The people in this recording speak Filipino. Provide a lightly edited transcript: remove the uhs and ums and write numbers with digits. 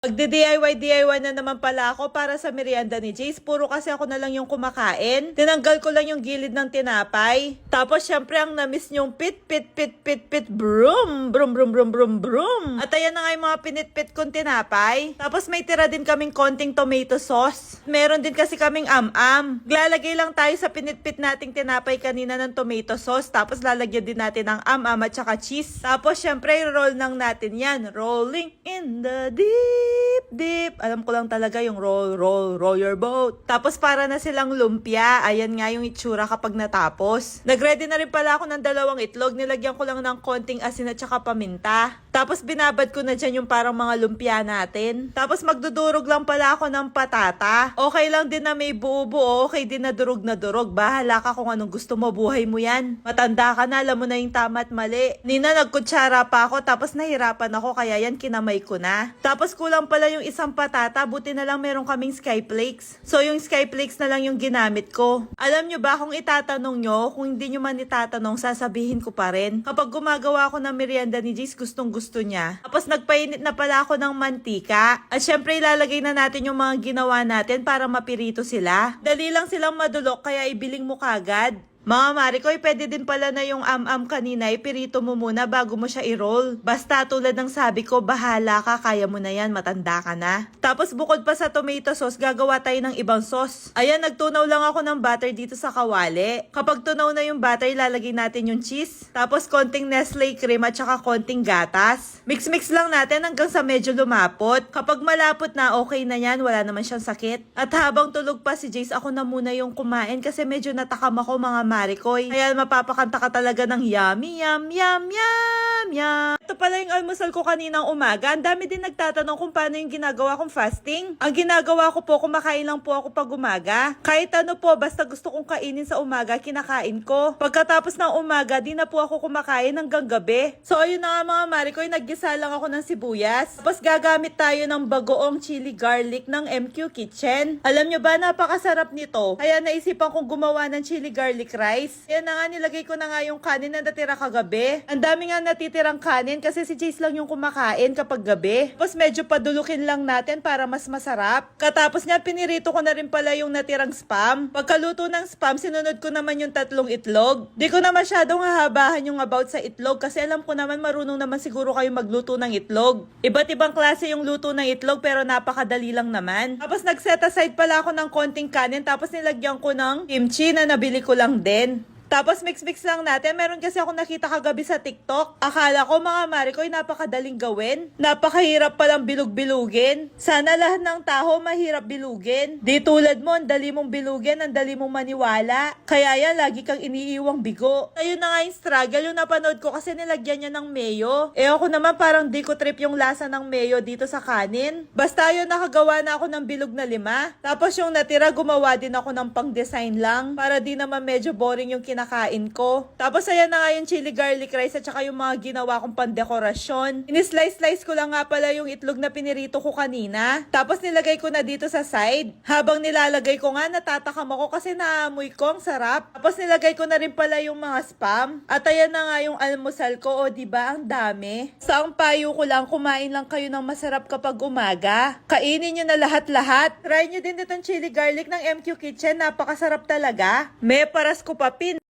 Magdi-DIY na naman pala ako para sa merienda ni Jace. Puro kasi ako na lang yung kumakain. Tinanggal ko lang yung gilid ng tinapay. Tapos syempre ang na-miss yung pit, broom, broom. At ayan na nga yung mga pinit-pit kong tinapay. Tapos may tira din kaming konting tomato sauce. Meron din kasi kaming am-am. Lalagay lang tayo sa pinit-pit nating tinapay kanina ng tomato sauce. Tapos lalagyan din natin ng am-am at saka cheese. Tapos syempre roll nang natin yan. Rolling in the deep. Alam ko lang talaga yung roll your boat. Tapos para na silang lumpia. Ayan nga yung itsura kapag natapos. Nagready na rin pala ako ng 2 itlog. Nilagyan ko lang ng konting asin at saka paminta. Tapos binabad ko na dyan yung parang mga lumpia natin. Tapos magdudurog lang pala ako ng patata. Okay lang din na may buo-buo. Okay din na durog. Bahala ka kung anong gusto mo. Buhay mo yan. Matanda ka na. Alam mo na yung tama at mali. Nina, nagkutsara pa ako. Tapos nahirapan ako. Kaya yan kinamay ko na. Tapos kulang pala yung isang patata. Buti na lang meron kaming skyflakes. So yung skyflakes na lang yung ginamit ko. Alam nyo ba kung itatanong nyo, kung hindi nyo man itatanong, sasabihin ko pa rin. Kapag gumagawa ako ng merienda ni Jace, gustong gusto niya. Tapos nagpainit na pala ako ng mantika. At syempre ilalagay na natin yung mga ginawa natin para mapirito sila. Dali lang silang madulok kaya ibiling mo kagad. Mga Marikoy, pwede din pala na yung am-am kanina, ipirito mo muna bago mo siya i-roll. Basta tulad ng sabi ko, bahala ka, kaya mo na yan, matanda ka na. Tapos bukod pa sa tomato sauce, gagawa tayo ng ibang sauce. Ayan, nagtunaw lang ako ng butter dito sa kawali. Kapag tunaw na yung butter, ilalagay natin yung cheese. Tapos konting Nestle cream at saka konting gatas. Mix lang natin hanggang sa medyo lumapot. Kapag malapot na, okay na yan, wala naman siyang sakit. At habang tulog pa si Jace, ako na muna yung kumain kasi medyo natakam ako mga Marikoy. Kaya mapapakanta ka talaga ng yummy. Ito pala yung almusal ko kaninang umaga. Ang dami din nagtatanong kung paano yung ginagawa kong fasting. Ang ginagawa ko po, kumakain lang po ako pag umaga. Kahit ano po, basta gusto kong kainin sa umaga, kinakain ko. Pagkatapos ng umaga, di na po ako kumakain hanggang gabi. So ayun na nga mga Marikoy, naggisa lang ako ng sibuyas. Tapos gagamit tayo ng bagoong chili garlic ng MQ Kitchen. Alam nyo ba, napakasarap nito. Kaya naisipan kong gumawa ng chili garlic rice. Yan na nga, nilagay ko na nga yung kanin na natira kagabi. Ang dami nga natitirang kanin kasi si Jace lang yung kumakain kapag gabi. Tapos medyo padulukin lang natin para mas masarap. Katapos niya, pinirito ko na rin pala yung natirang spam. Pagkaluto ng spam, sinunod ko naman yung 3 itlog. Di ko na masyadong hahabahan yung about sa itlog kasi alam ko naman marunong naman siguro kayo magluto ng itlog. Iba't ibang klase yung luto ng itlog pero napakadali lang naman. Tapos nag-set aside pala ako ng konting kanin tapos nilagyan ko ng kimchi na nabili ko lang din. Tapos mix lang natin. Meron kasi ako nakita kagabi sa TikTok. Akala ko mga Marikoy, napakadaling gawin. Napakahirap palang bilug-bilugin. Sana lahat ng tao mahirap bilugin. Di tulad mo, ang dali mong bilugin, ang dali mong maniwala. Kaya yan, lagi kang iniiwang bigo. Ayun na nga yung struggle. Yung napanood ko kasi nilagyan niya ng mayo. Ako naman parang di ko trip yung lasa ng mayo dito sa kanin. Basta yun, nakagawa na ako ng bilog na 5. Tapos yung natira, gumawa din ako ng pang-design lang. Para di naman medyo boring yung kinakain ko. Tapos ayan na nga yung chili garlic rice at saka yung mga ginawa kong pandekorasyon. Inislice ko lang nga pala yung itlog na pinirito ko kanina. Tapos nilagay ko na dito sa side. Habang nilalagay ko nga, natatakam ako kasi naamoy ko, ang sarap. Tapos nilagay ko na rin pala yung mga spam. At ayan na nga yung almusal ko. O diba, ang dami. Sa ang payo ko lang, kumain lang kayo ng masarap kapag umaga. Kainin nyo na lahat-lahat. Try nyo din itong chili garlic ng MQ Kitchen. Napakasarap talaga. May paras ko pa pin.